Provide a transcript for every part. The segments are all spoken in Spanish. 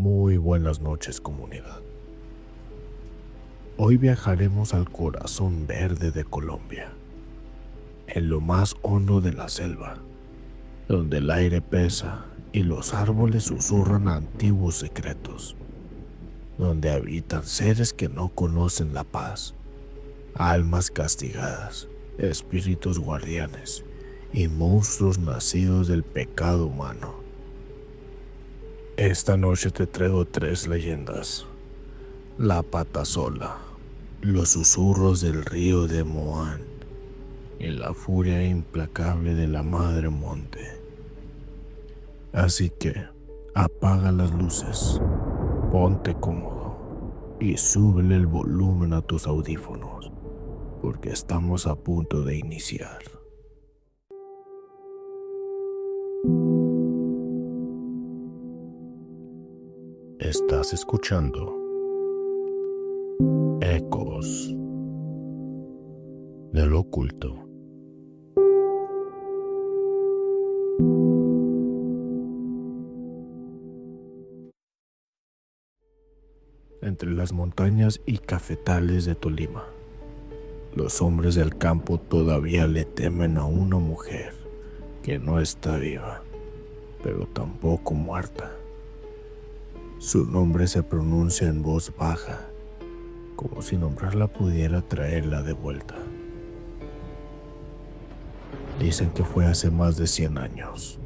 Muy buenas noches, comunidad. Hoy viajaremos al corazón verde de Colombia, en lo más hondo de la selva, donde el aire pesa y los árboles susurran antiguos secretos, donde habitan seres que no conocen la paz, almas castigadas, espíritus guardianes y monstruos nacidos del pecado humano. Esta noche te traigo 3 leyendas: la pata sola, los susurros del río de Moán y la furia implacable de la madre monte. Así que apaga las luces, ponte cómodo y súbele el volumen a tus audífonos, porque estamos a punto de iniciar. Estás escuchando Ecos de lo oculto. Entre las montañas y cafetales de Tolima, los hombres del campo todavía le temen a una mujer que no está viva, pero tampoco muerta. Su nombre se pronuncia en voz baja, como si nombrarla pudiera traerla de vuelta. Dicen que fue hace más de 100 años,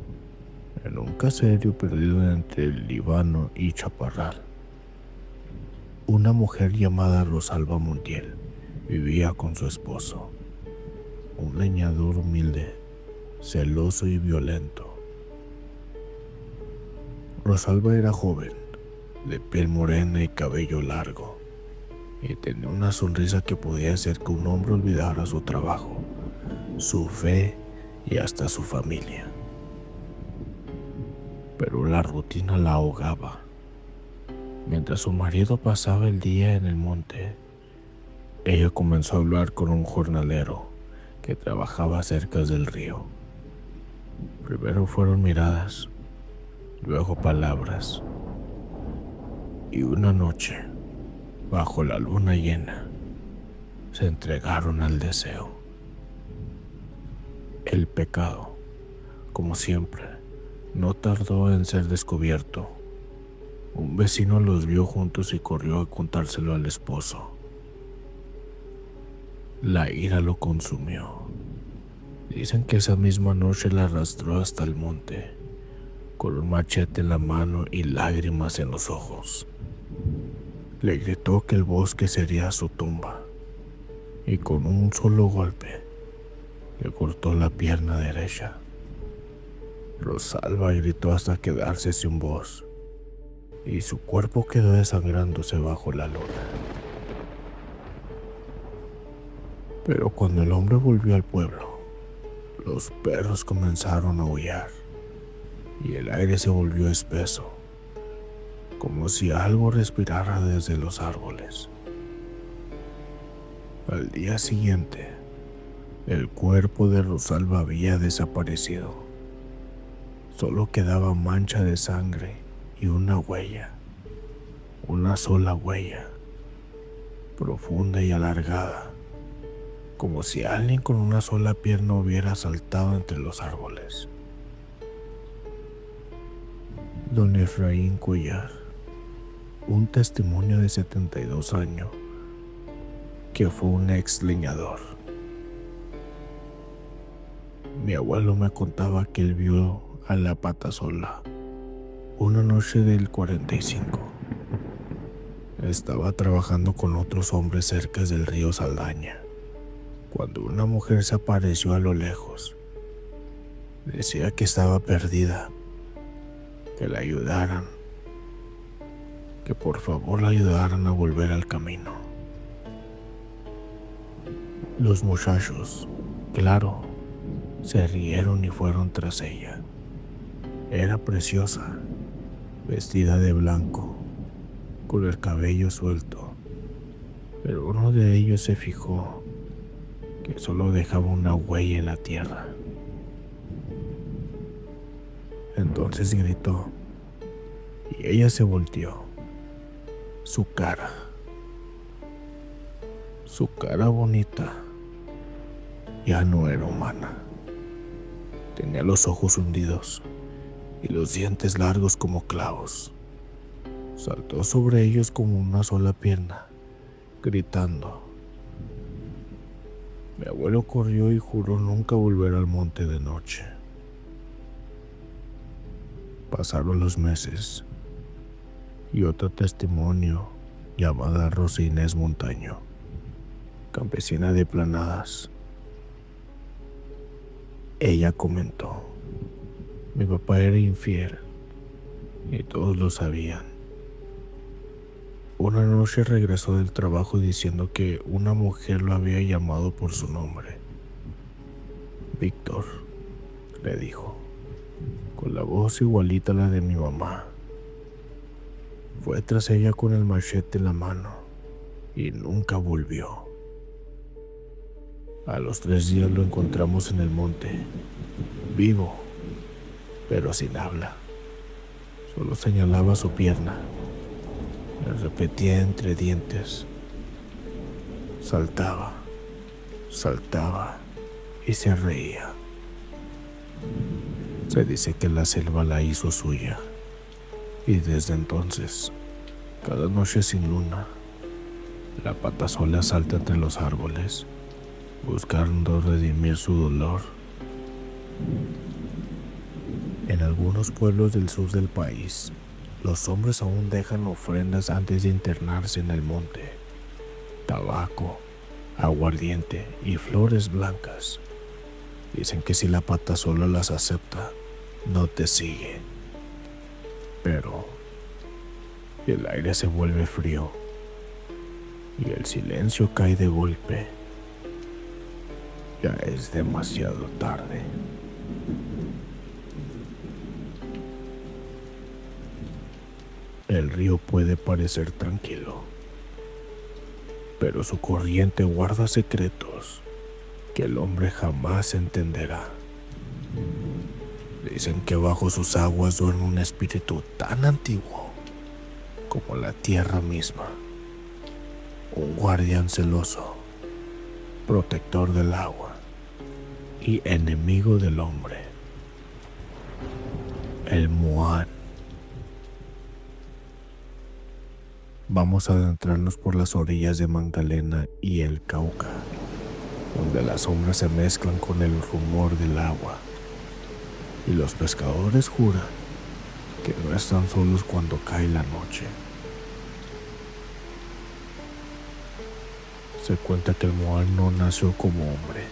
en un caserío perdido entre el Líbano y Chaparral. Una mujer llamada Rosalba Montiel vivía con su esposo, un leñador humilde, celoso y violento. Rosalba era joven, de piel morena y cabello largo, y tenía una sonrisa que podía hacer que un hombre olvidara su trabajo, su fe y hasta su familia. Pero la rutina la ahogaba. Mientras su marido pasaba el día en el monte, ella comenzó a hablar con un jornalero que trabajaba cerca del río. Primero fueron miradas, luego palabras, y una noche, bajo la luna llena, se entregaron al deseo. El pecado, como siempre, no tardó en ser descubierto. Un vecino los vio juntos y corrió a contárselo al esposo. La ira lo consumió. Dicen que esa misma noche la arrastró hasta el monte, con un machete en la mano y lágrimas en los ojos. Le gritó que el bosque sería su tumba, y con un solo golpe le cortó la pierna derecha. Rosalba gritó hasta quedarse sin voz, y su cuerpo quedó desangrándose bajo la luna. Pero cuando el hombre volvió al pueblo, los perros comenzaron a aullar, y el aire se volvió espeso, como si algo respirara desde los árboles. Al día siguiente, el cuerpo de Rosalba había desaparecido. Solo quedaba mancha de sangre y una huella, una sola huella, profunda y alargada, como si alguien con una sola pierna hubiera saltado entre los árboles. Don Efraín Cuellar, un testimonio de 72 años, que fue un ex leñador. Mi abuelo me contaba que él vio a la pata sola una noche del 45. Estaba trabajando con otros hombres cerca del río Saldaña, cuando una mujer se apareció a lo lejos. Decía que estaba perdida, que la ayudaran, que por favor la ayudaran a volver al camino. Los muchachos, claro, se rieron y fueron tras ella. Era preciosa, vestida de blanco, con el cabello suelto, pero uno de ellos se fijó que solo dejaba una huella en la tierra. Entonces gritó, y ella se volteó. Su cara bonita, ya no era humana. Tenía los ojos hundidos y los dientes largos como clavos. Saltó sobre ellos como una sola pierna, gritando. Mi abuelo corrió y juró nunca volver al monte de noche. Pasaron los meses y otro testimonio, llamada Rosa Inés Montaño, campesina de Planadas. Ella comentó: mi papá era infiel y todos lo sabían. Una noche regresó del trabajo diciendo que una mujer lo había llamado por su nombre. Víctor, le dijo, con la voz igualita a la de mi mamá. Fue tras ella con el machete en la mano y nunca volvió. A los 3 días lo encontramos en el monte, vivo, pero sin habla. Solo señalaba su pierna. Me repetía entre dientes. Saltaba y se reía. Se dice que la selva la hizo suya y desde entonces, cada noche sin luna, la patasola salta entre los árboles, buscando redimir su dolor. En algunos pueblos del sur del país, los hombres aún dejan ofrendas antes de internarse en el monte: tabaco, aguardiente y flores blancas. Dicen que si la patasola las acepta, no te sigue. Pero el aire se vuelve frío y el silencio cae de golpe. Ya es demasiado tarde. El río puede parecer tranquilo, pero su corriente guarda secretos que el hombre jamás entenderá. Dicen que bajo sus aguas duerme un espíritu tan antiguo como la tierra misma, un guardián celoso, protector del agua y enemigo del hombre: el Moán. Vamos a adentrarnos por las orillas de Magdalena y el Cauca, donde las sombras se mezclan con el rumor del agua, y los pescadores juran que no están solos cuando cae la noche. Se cuenta que el Moán no nació como hombre,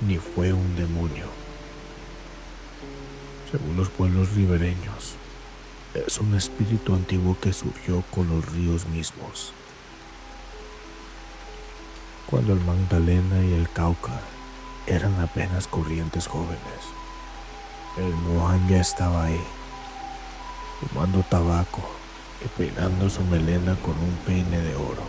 ni fue un demonio. Según los pueblos ribereños, es un espíritu antiguo que surgió con los ríos mismos. Cuando el Magdalena y el Cauca eran apenas corrientes jóvenes, el Moán ya estaba ahí, fumando tabaco y peinando su melena con un peine de oro.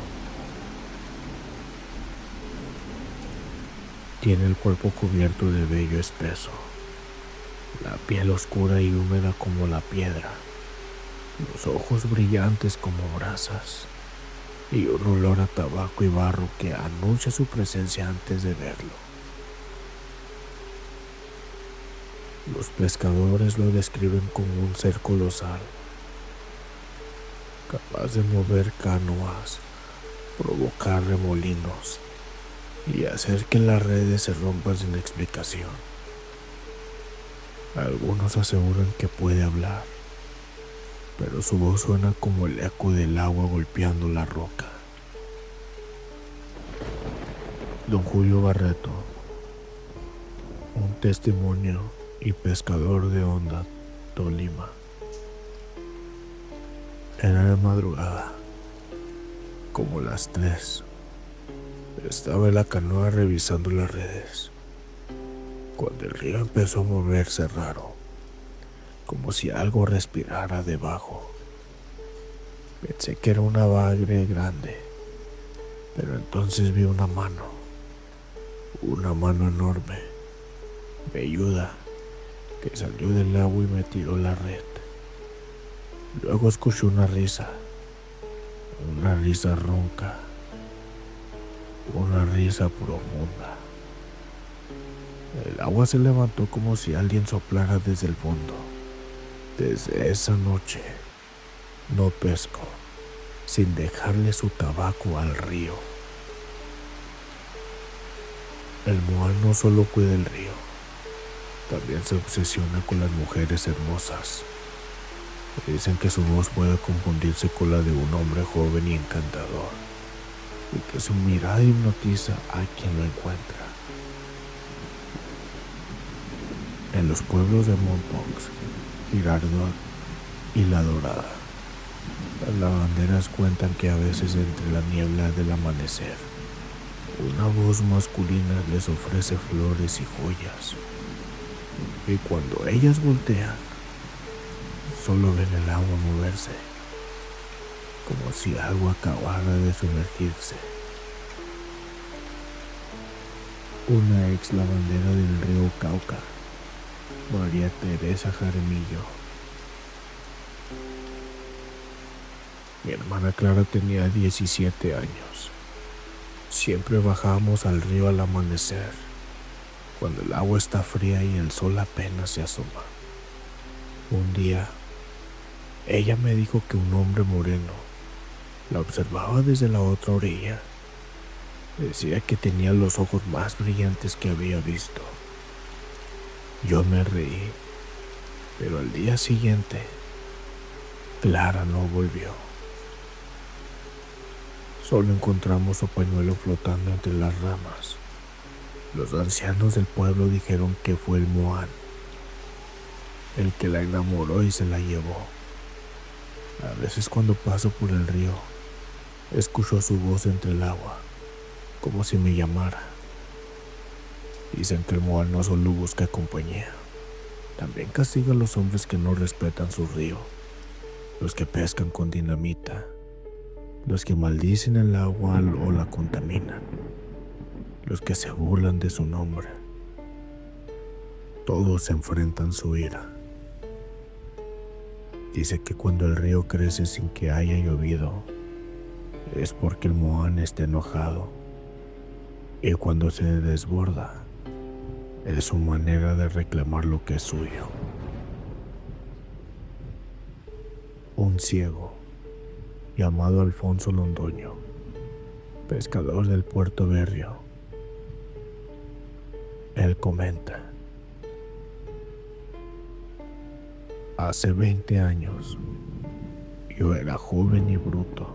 Tiene el cuerpo cubierto de vello espeso, la piel oscura y húmeda como la piedra, los ojos brillantes como brasas y un olor a tabaco y barro que anuncia su presencia antes de verlo. Los pescadores lo describen como un ser colosal, capaz de mover canoas, provocar remolinos y hacer que las redes se rompan sin explicación. Algunos aseguran que puede hablar, pero su voz suena como el eco del agua golpeando la roca. Don Julio Barreto, un testimonio y pescador de Honda, Tolima. Era de madrugada, como las 3. Estaba en la canoa revisando las redes, cuando el río empezó a moverse raro, como si algo respirara debajo. Pensé que era una bagre grande, pero entonces vi una mano enorme, velluda, que salió del agua y me tiró la red. Luego escuché una risa ronca, una risa profunda. El agua se levantó como si alguien soplara desde el fondo. Desde esa noche no pesco sin dejarle su tabaco al río. El Moan no solo cuida el río, también se obsesiona con las mujeres hermosas. Dicen que su voz puede confundirse con la de un hombre joven y encantador, y que su mirada hipnotiza a quien lo encuentra. En los pueblos de Montponx, Girardot y La Dorada, las lavanderas cuentan que a veces entre la niebla del amanecer, una voz masculina les ofrece flores y joyas, y cuando ellas voltean, solo ven el agua moverse, como si algo acabara de sumergirse. Una ex lavandera del río Cauca, María Teresa Jaramillo. Mi hermana Clara tenía 17 años. Siempre bajábamos al río al amanecer, cuando el agua está fría y el sol apenas se asoma. Un día, ella me dijo que un hombre moreno la observaba desde la otra orilla. Decía que tenía los ojos más brillantes que había visto. Yo me reí, pero al día siguiente, Clara no volvió. Solo encontramos su pañuelo flotando entre las ramas. Los ancianos del pueblo dijeron que fue el Moan el que la enamoró y se la llevó. A veces cuando paso por el río, escucho su voz entre el agua, como si me llamara. Dicen que el Moan no solo busca compañía, también castiga a los hombres que no respetan su río, los que pescan con dinamita, los que maldicen el agua o la contaminan, los que se burlan de su nombre. Todos enfrentan su ira. Dice que cuando el río crece sin que haya llovido, es porque el Moan está enojado, y cuando se desborda, es su manera de reclamar lo que es suyo. Un ciego, llamado Alfonso Londoño, pescador del Puerto Berrio. Él comenta: hace 20 años, yo era joven y bruto,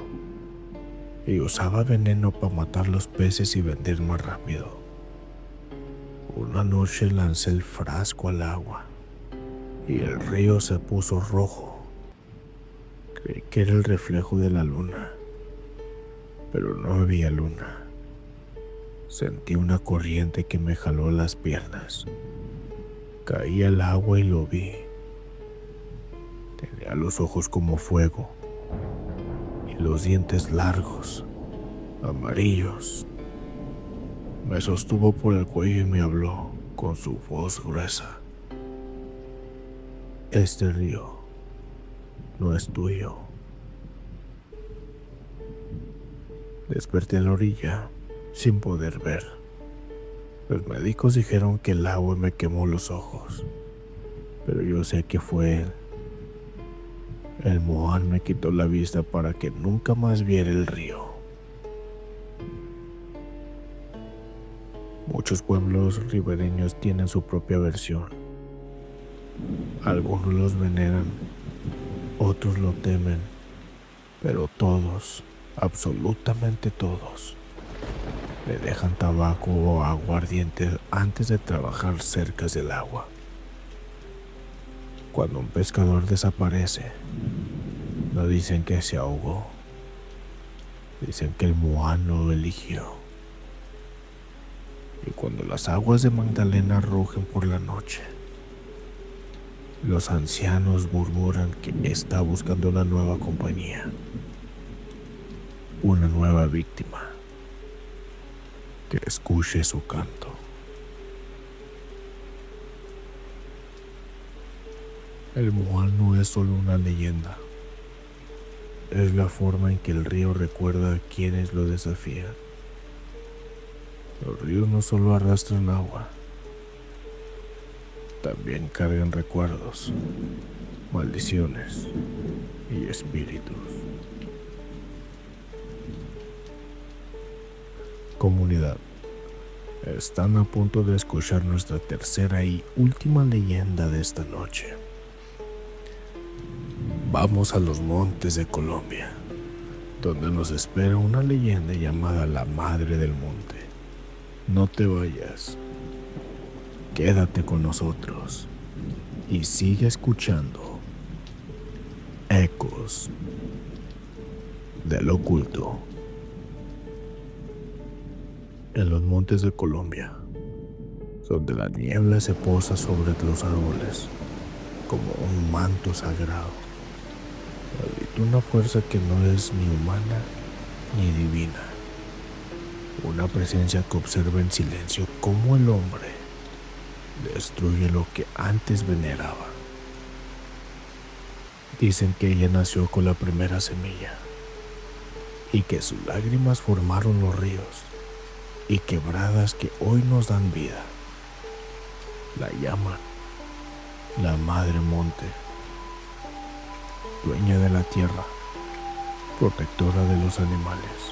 y usaba veneno para matar los peces y vender más rápido. Una noche lancé el frasco al agua, y el río se puso rojo. Creí que era el reflejo de la luna, pero no había luna. Sentí una corriente que me jaló las piernas. Caí al agua y lo vi. Tenía los ojos como fuego y los dientes largos, amarillos. Me sostuvo por el cuello y me habló con su voz gruesa: este río no es tuyo. Desperté en la orilla sin poder ver. Los médicos dijeron que el agua me quemó los ojos, pero yo sé que fue él. El Moan me quitó la vista para que nunca más viera el río. Muchos pueblos ribereños tienen su propia versión. Algunos los veneran, otros lo temen, pero todos, absolutamente todos, le dejan tabaco o aguardiente antes de trabajar cerca del agua. Cuando un pescador desaparece, no dicen que se ahogó, dicen que el Moan lo eligió. Y cuando las aguas de Magdalena rugen por la noche, los ancianos murmuran que está buscando una nueva compañía, una nueva víctima, que escuche su canto. El Moan no es solo una leyenda, es la forma en que el río recuerda a quienes lo desafían. Los ríos no solo arrastran agua, también cargan recuerdos, maldiciones y espíritus. Comunidad, están a punto de escuchar nuestra tercera y última leyenda de esta noche. Vamos a los montes de Colombia, donde nos espera una leyenda llamada la Madre del Monte. No te vayas, quédate con nosotros y sigue escuchando Ecos del Oculto. En los montes de Colombia, donde la niebla se posa sobre los árboles como un manto sagrado, habita una fuerza que no es ni humana ni divina, una presencia que observa en silencio cómo el hombre destruye lo que antes veneraba. Dicen que ella nació con la primera semilla y que sus lágrimas formaron los ríos y quebradas que hoy nos dan vida. La llaman la Madre Monte, dueña de la tierra, protectora de los animales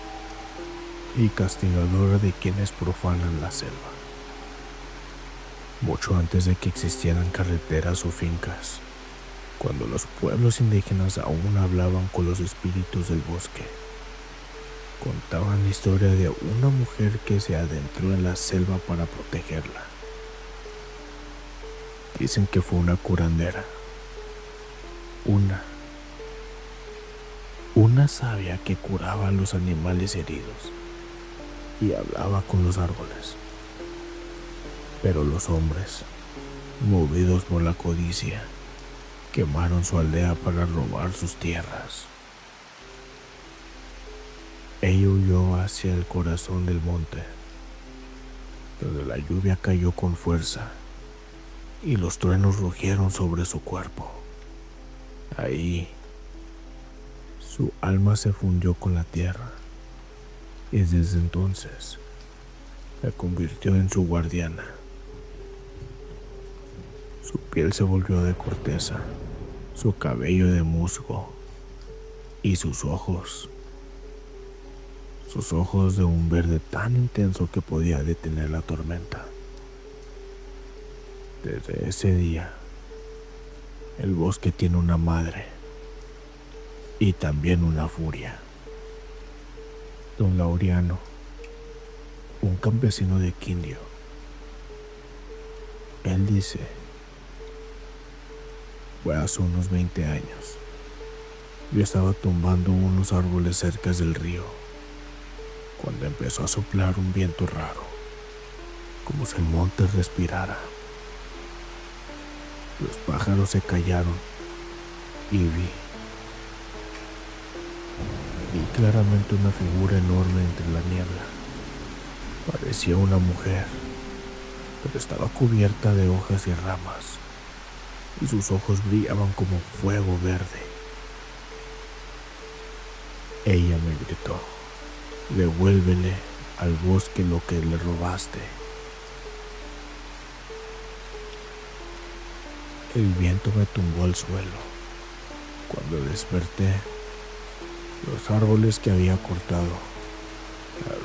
y castigadora de quienes profanan la selva. Mucho antes de que existieran carreteras o fincas, cuando los pueblos indígenas aún hablaban con los espíritus del bosque, contaban la historia de una mujer que se adentró en la selva para protegerla. Dicen que fue una curandera, una sabia que curaba a los animales heridos y hablaba con los árboles. Pero los hombres, movidos por la codicia, quemaron su aldea para robar sus tierras. Ella huyó hacia el corazón del monte, donde la lluvia cayó con fuerza y los truenos rugieron sobre su cuerpo. Ahí, su alma se fundió con la tierra y desde entonces se convirtió en su guardiana. Su piel se volvió de corteza, su cabello de musgo y sus ojos de un verde tan intenso que podía detener la tormenta. Desde ese día, el bosque tiene una madre y también una furia. Don Laureano, un campesino de Quindio, él dice: fue hace unos 20 años. Yo estaba tumbando unos árboles cerca del río cuando empezó a soplar un viento raro, como si el monte respirara. Los pájaros se callaron y vi claramente una figura enorme entre la niebla. Parecía una mujer, pero estaba cubierta de hojas y ramas, y sus ojos brillaban como fuego verde. Ella me gritó: devuélvele al bosque lo que le robaste. El viento me tumbó al suelo. Cuando desperté, los árboles que había cortado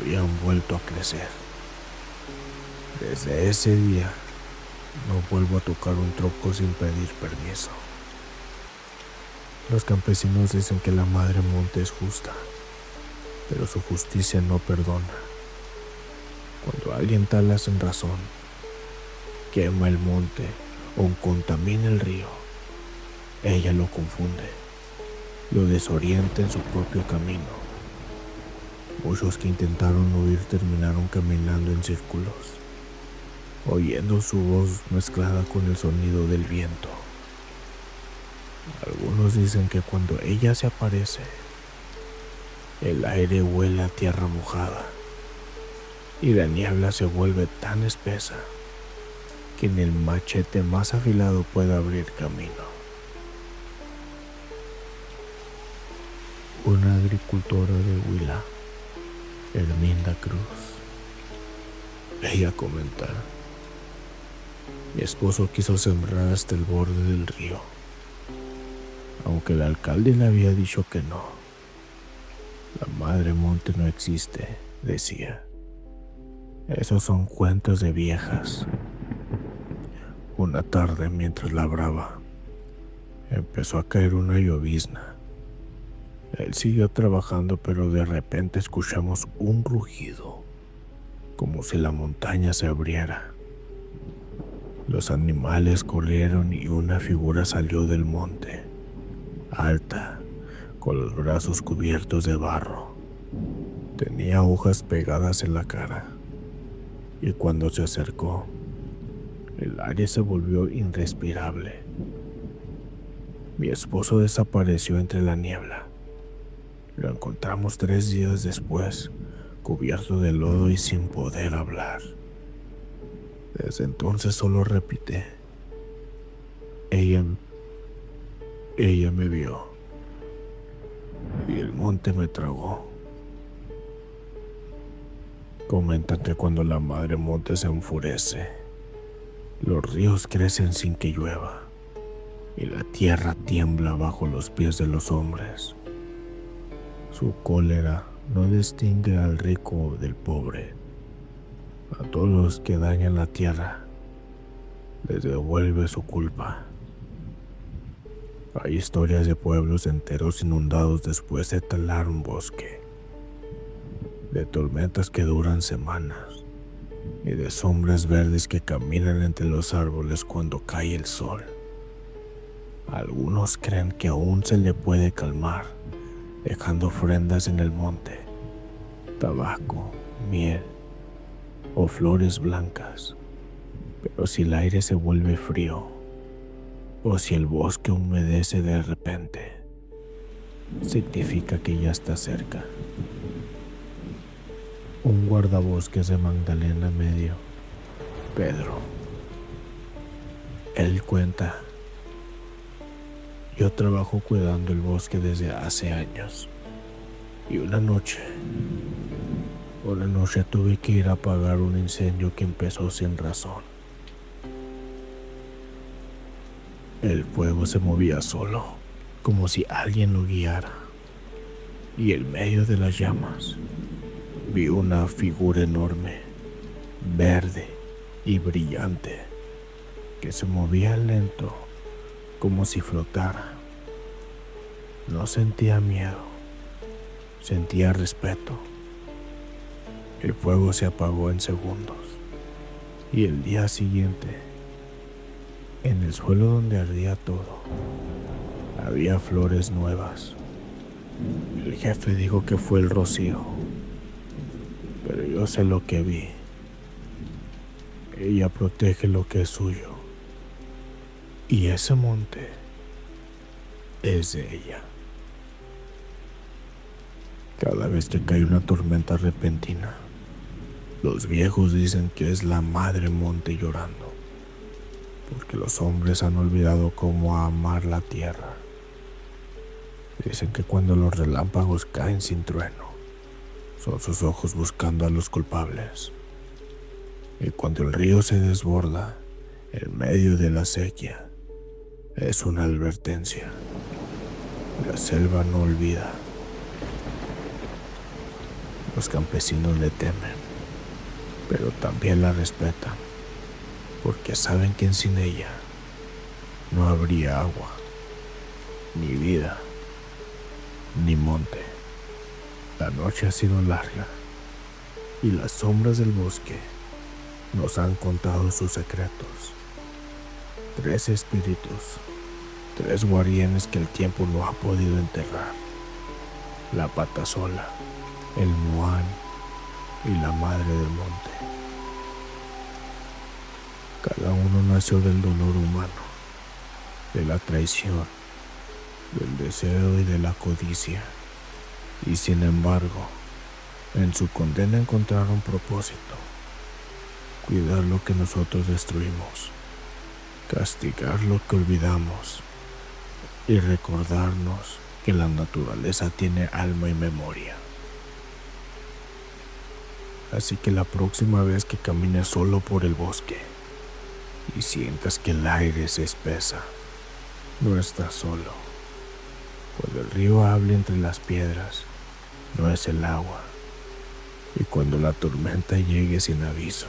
habían vuelto a crecer. Desde ese día, no vuelvo a tocar un tronco sin pedir permiso. Los campesinos dicen que la Madre Monte es justa, pero su justicia no perdona. Cuando alguien tala sin razón, quema el monte o contamina el río, ella lo confunde, lo desorienta en su propio camino. Muchos que intentaron huir terminaron caminando en círculos, oyendo su voz mezclada con el sonido del viento. Algunos dicen que cuando ella se aparece, el aire huele a tierra mojada y la niebla se vuelve tan espesa que ni el machete más afilado puede abrir camino. una agricultora de Huila, Herminda Cruz. Ella comenta: mi esposo quiso sembrar hasta el borde del río, aunque el alcalde le había dicho que no. La madre monte no existe, decía. Esos son cuentos de viejas. Una tarde, mientras labraba, empezó a caer una llovizna. Él siguió trabajando, pero de repente escuchamos un rugido, como si la montaña se abriera. Los animales corrieron y una figura salió del monte, alta, con los brazos cubiertos de barro. Tenía hojas pegadas en la cara, y cuando se acercó, el aire se volvió irrespirable. Mi esposo desapareció entre la niebla. Lo encontramos 3 días después, cubierto de lodo y sin poder hablar. Desde entonces solo repite: ella me vio y el monte me tragó. Comentan que cuando la madre monte se enfurece, los ríos crecen sin que llueva y la tierra tiembla bajo los pies de los hombres. Su cólera no distingue al rico del pobre. A todos los que dañan la tierra les devuelve su culpa. Hay historias de pueblos enteros inundados después de talar un bosque, de tormentas que duran semanas y de sombras verdes que caminan entre los árboles cuando cae el sol. Algunos creen que aún se le puede calmar dejando ofrendas en el monte, tabaco, miel o flores blancas. Pero si el aire se vuelve frío o si el bosque humedece de repente, significa que ya está cerca. Un guardabosques de Magdalena Medio, Pedro. Él cuenta: yo trabajo cuidando el bosque desde hace años y una noche tuve que ir a apagar un incendio que empezó sin razón. El fuego se movía solo, como si alguien lo guiara, y en medio de las llamas vi una figura enorme, verde y brillante, que se movía lento, como si flotara. No sentía miedo, sentía respeto. El fuego se apagó en segundos, y el día siguiente, en el suelo donde ardía todo, había flores nuevas. El jefe dijo que fue el rocío, pero yo sé lo que vi. Ella protege lo que es suyo, y ese monte es de ella. Cada vez que cae una tormenta repentina, los viejos dicen que es la madre monte llorando, porque los hombres han olvidado cómo amar la tierra. Dicen que cuando los relámpagos caen sin trueno, son sus ojos buscando a los culpables. Y cuando el río se desborda en medio de la sequía, es una advertencia. La selva no olvida. Los campesinos le temen, pero también la respetan, porque saben que sin ella no habría agua, ni vida, ni monte. La noche ha sido larga y las sombras del bosque nos han contado sus secretos. 3 espíritus, 3 guardianes que el tiempo no ha podido enterrar: la patasola, el muán y la madre del monte. Cada uno nació del dolor humano, de la traición, del deseo y de la codicia, y sin embargo, en su condena encontraron propósito: cuidar lo que nosotros destruimos, castigar lo que olvidamos y recordarnos que la naturaleza tiene alma y memoria. Así que la próxima vez que camines solo por el bosque y sientas que el aire se espesa, no estás solo. Cuando el río hable entre las piedras, no es el agua. Y cuando la tormenta llegue sin aviso,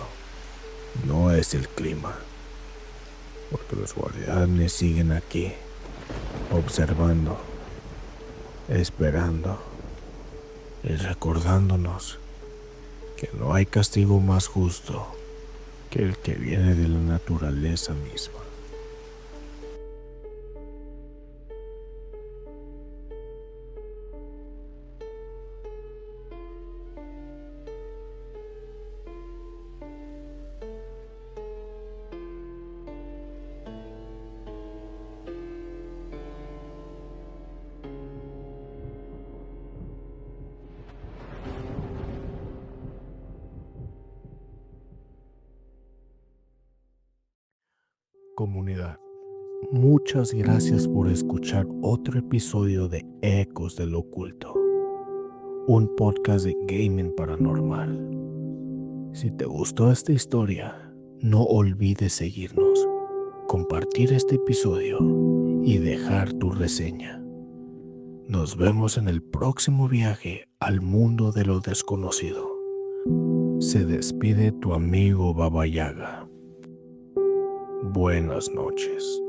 no es el clima. Porque los guardianes siguen aquí, observando, esperando y recordándonos que no hay castigo más justo que el que viene de la naturaleza misma. Comunidad, muchas gracias por escuchar otro episodio de Ecos del Oculto, un podcast de gaming paranormal. Si te gustó esta historia, no olvides seguirnos, compartir este episodio y dejar tu reseña. Nos vemos en el próximo viaje al mundo de lo desconocido. Se despide tu amigo Baba Yaga. Buenas noches.